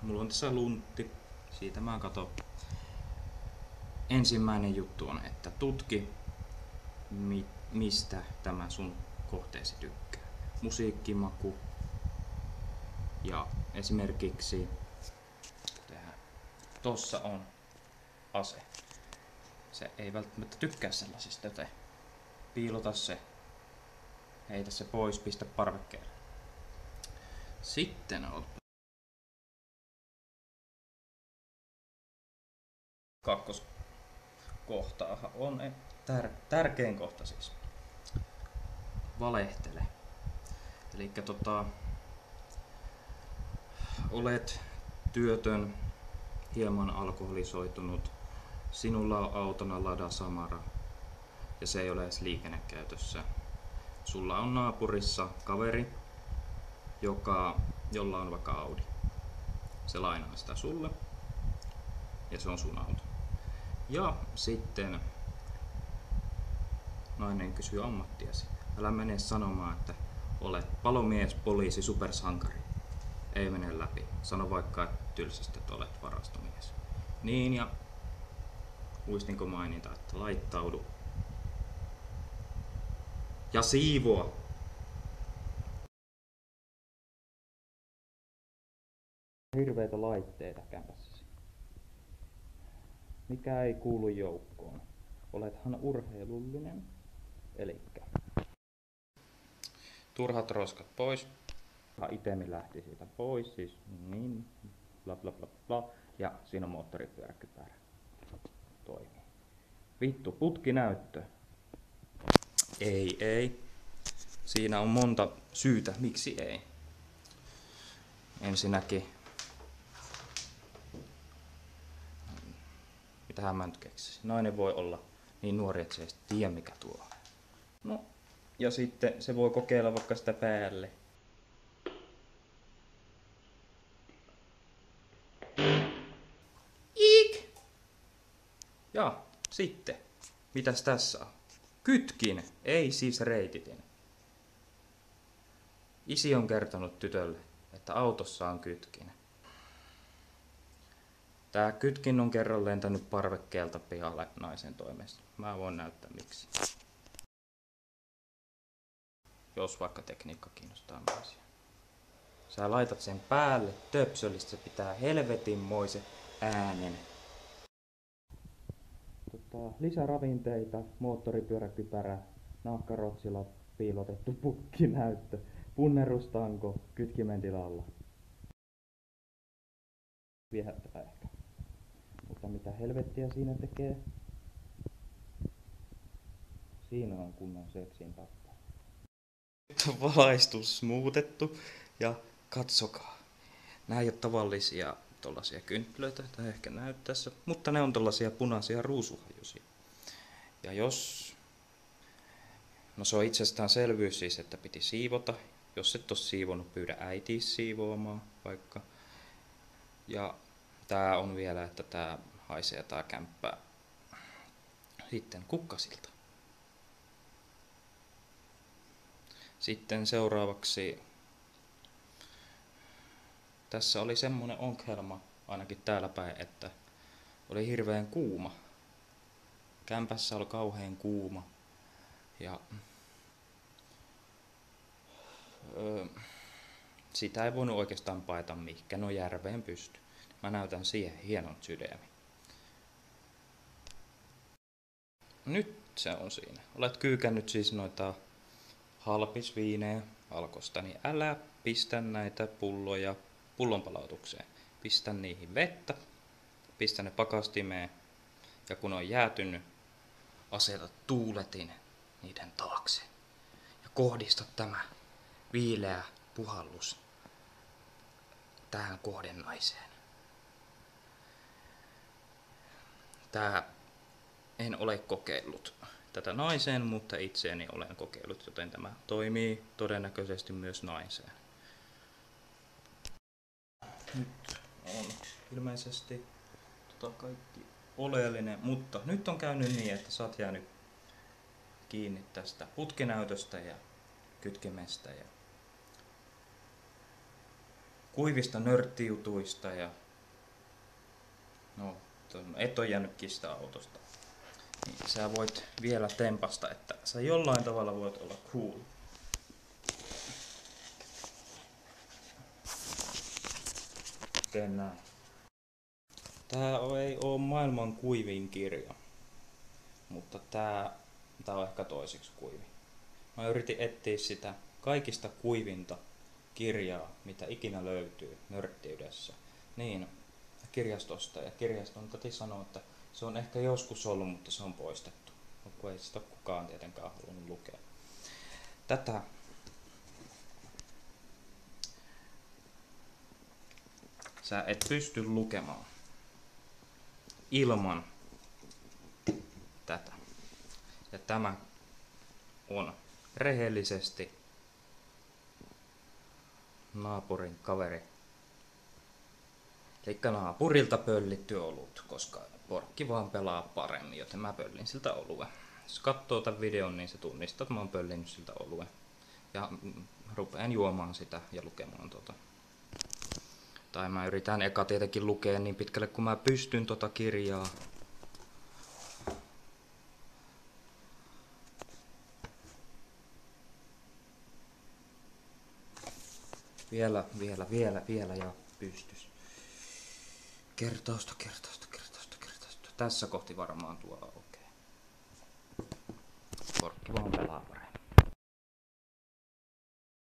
Mulla on tässä luntti. Siitä mä katon. Ensimmäinen juttu on, että tutki mistä tämä sun kohteesi tykkää. Musiikkimaku ja esimerkiksi tossa on ase. Se ei välttämättä tykkää sellaisista, joten piilota se. Heitä se pois, pistä parvekkeelle. Sitten on kakkoskohta on tärkein kohta siis. Valehtele. Elikkä olet työtön, hieman alkoholisoitunut, sinulla on autona Lada Samara ja se ei ole edes liikennekäytössä. Sulla on naapurissa kaveri, jolla on vaikka Audi. Se lainaa sitä sulle ja se on sun auto. Ja sitten nainen kysyy ammattiasi. Älä mene sanomaan, että olet palomies, poliisi, supersankari. Ei mene läpi. Sano vaikka tylsästi, että olet varastomies. Niin, ja muistinko mainita, että laittaudu ja siivoa. Hirveitä laitteita kämpässäsi. Mikä ei kuulu joukkoon? Olethan urheilullinen. Elikkä turhat roskat pois. Itemi lähti siitä pois, siis niin, bla bla bla bla. Ja siinä on moottoripyöräkypärä. Toimii. Vittu, putkinäyttö. Ei. Siinä on monta syytä, miksi ei. Ensinnäkin, mitähän mä nyt keksisin. Nainen voi olla niin nuori, että se ei tiedä mikä tuo on. No, ja sitten se voi kokeilla vaikka sitä päälle. Iik! Ja sitten, mitäs tässä on? Kytkin, ei siis reititin. Isi on kertonut tytölle, että autossa on kytkin. Tää kytkin on kerran lentänyt parvekkeelta pihalle naisen toimesta. Mä voin näyttää miksi. Jos vaikka tekniikka kiinnostaa naisia. Sä laitat sen päälle töpsölistä, se pitää helvetinmoisen äänen. Lisäravinteita, moottoripyöräkypärä, nahkarotsilla piilotettu pukkinäyttö, punnerustanko kytkimen tilalla. Viehättävä ehkä. Mutta mitä helvettiä siinä tekee? Siinä on kunnon seksin tappaa. Nyt on valaistus muutettu ja katsokaa. Nämä ei ole tavallisia tollasia kynttilöitä, tai ehkä näy tässä, mutta ne on tollasia punaisia ruusuhajuisia. Ja no se on itsestäänselvyys siis, että piti siivota. Jos et ole siivonut, pyydä äitiä siivoamaan vaikka. Ja tää on vielä, että tää haisee tää kämppä sitten kukkasilta. Sitten seuraavaksi tässä oli semmonen ongelma, ainakin täällä päin, että oli hirveän kuuma. Kämpässä oli kauhean kuuma. Ja sitä ei voinut oikeastaan paeta mihinkään, no järveen pysty. Mä näytän siihen hienon sydämi. Nyt se on siinä. Olet kyykännyt siis noita halpisviinejä alkosta, niin älä pistä näitä pulloja pullonpalautukseen. Pistä niihin vettä, pistä ne pakastimeen ja kun on jäätynyt, aseta tuuletin niiden taakse ja kohdista tämä viileä puhallus tähän kohdennaiseen. En ole kokeillut tätä naiseen, mutta itseäni olen kokeillut, joten tämä toimii todennäköisesti myös naiseen. Nyt on ilmeisesti kaikki oleellinen, mutta nyt on käynyt niin, että sä oot jäänyt kiinni tästä putkinäytöstä ja kytkimestä. Ja kuivista nörttijutuista ja no, et ole jäänyt kistä autosta. Niin sä voit vielä tempasta, että sä jollain tavalla voit olla cool. Teen näin. Tää ei oo maailman kuivin kirja, mutta tää on ehkä toiseksi kuivin. Mä yritin etsiä sitä kaikista kuivinta kirjaa, mitä ikinä löytyy nörttiydessä. Niin, kirjastosta, ja kirjaston tati sanoo, että se on ehkä joskus ollut, mutta se on poistettu. Kun ei sitä kukaan tietenkään halunnut lukea. Tätä sä et pysty lukemaan ilman tätä. Ja tämä on rehellisesti naapurin kaveri. Eli naapurilta pöllitty olut, koska porkki vaan pelaa paremmin, joten mä pöllin siltä oluen. Jos katsoo tämän videon, niin se tunnistaa, että mä oon pöllinyt siltä oluen. Ja rupean juomaan sitä ja lukemaan tota. Tai mä yritän eka tietenkin lukea niin pitkälle kuin mä pystyn tota kirjaa. Vielä ja pystys. Kertausta. Tässä kohti varmaan tuo okei. Porkki vaan pelaa paremmin.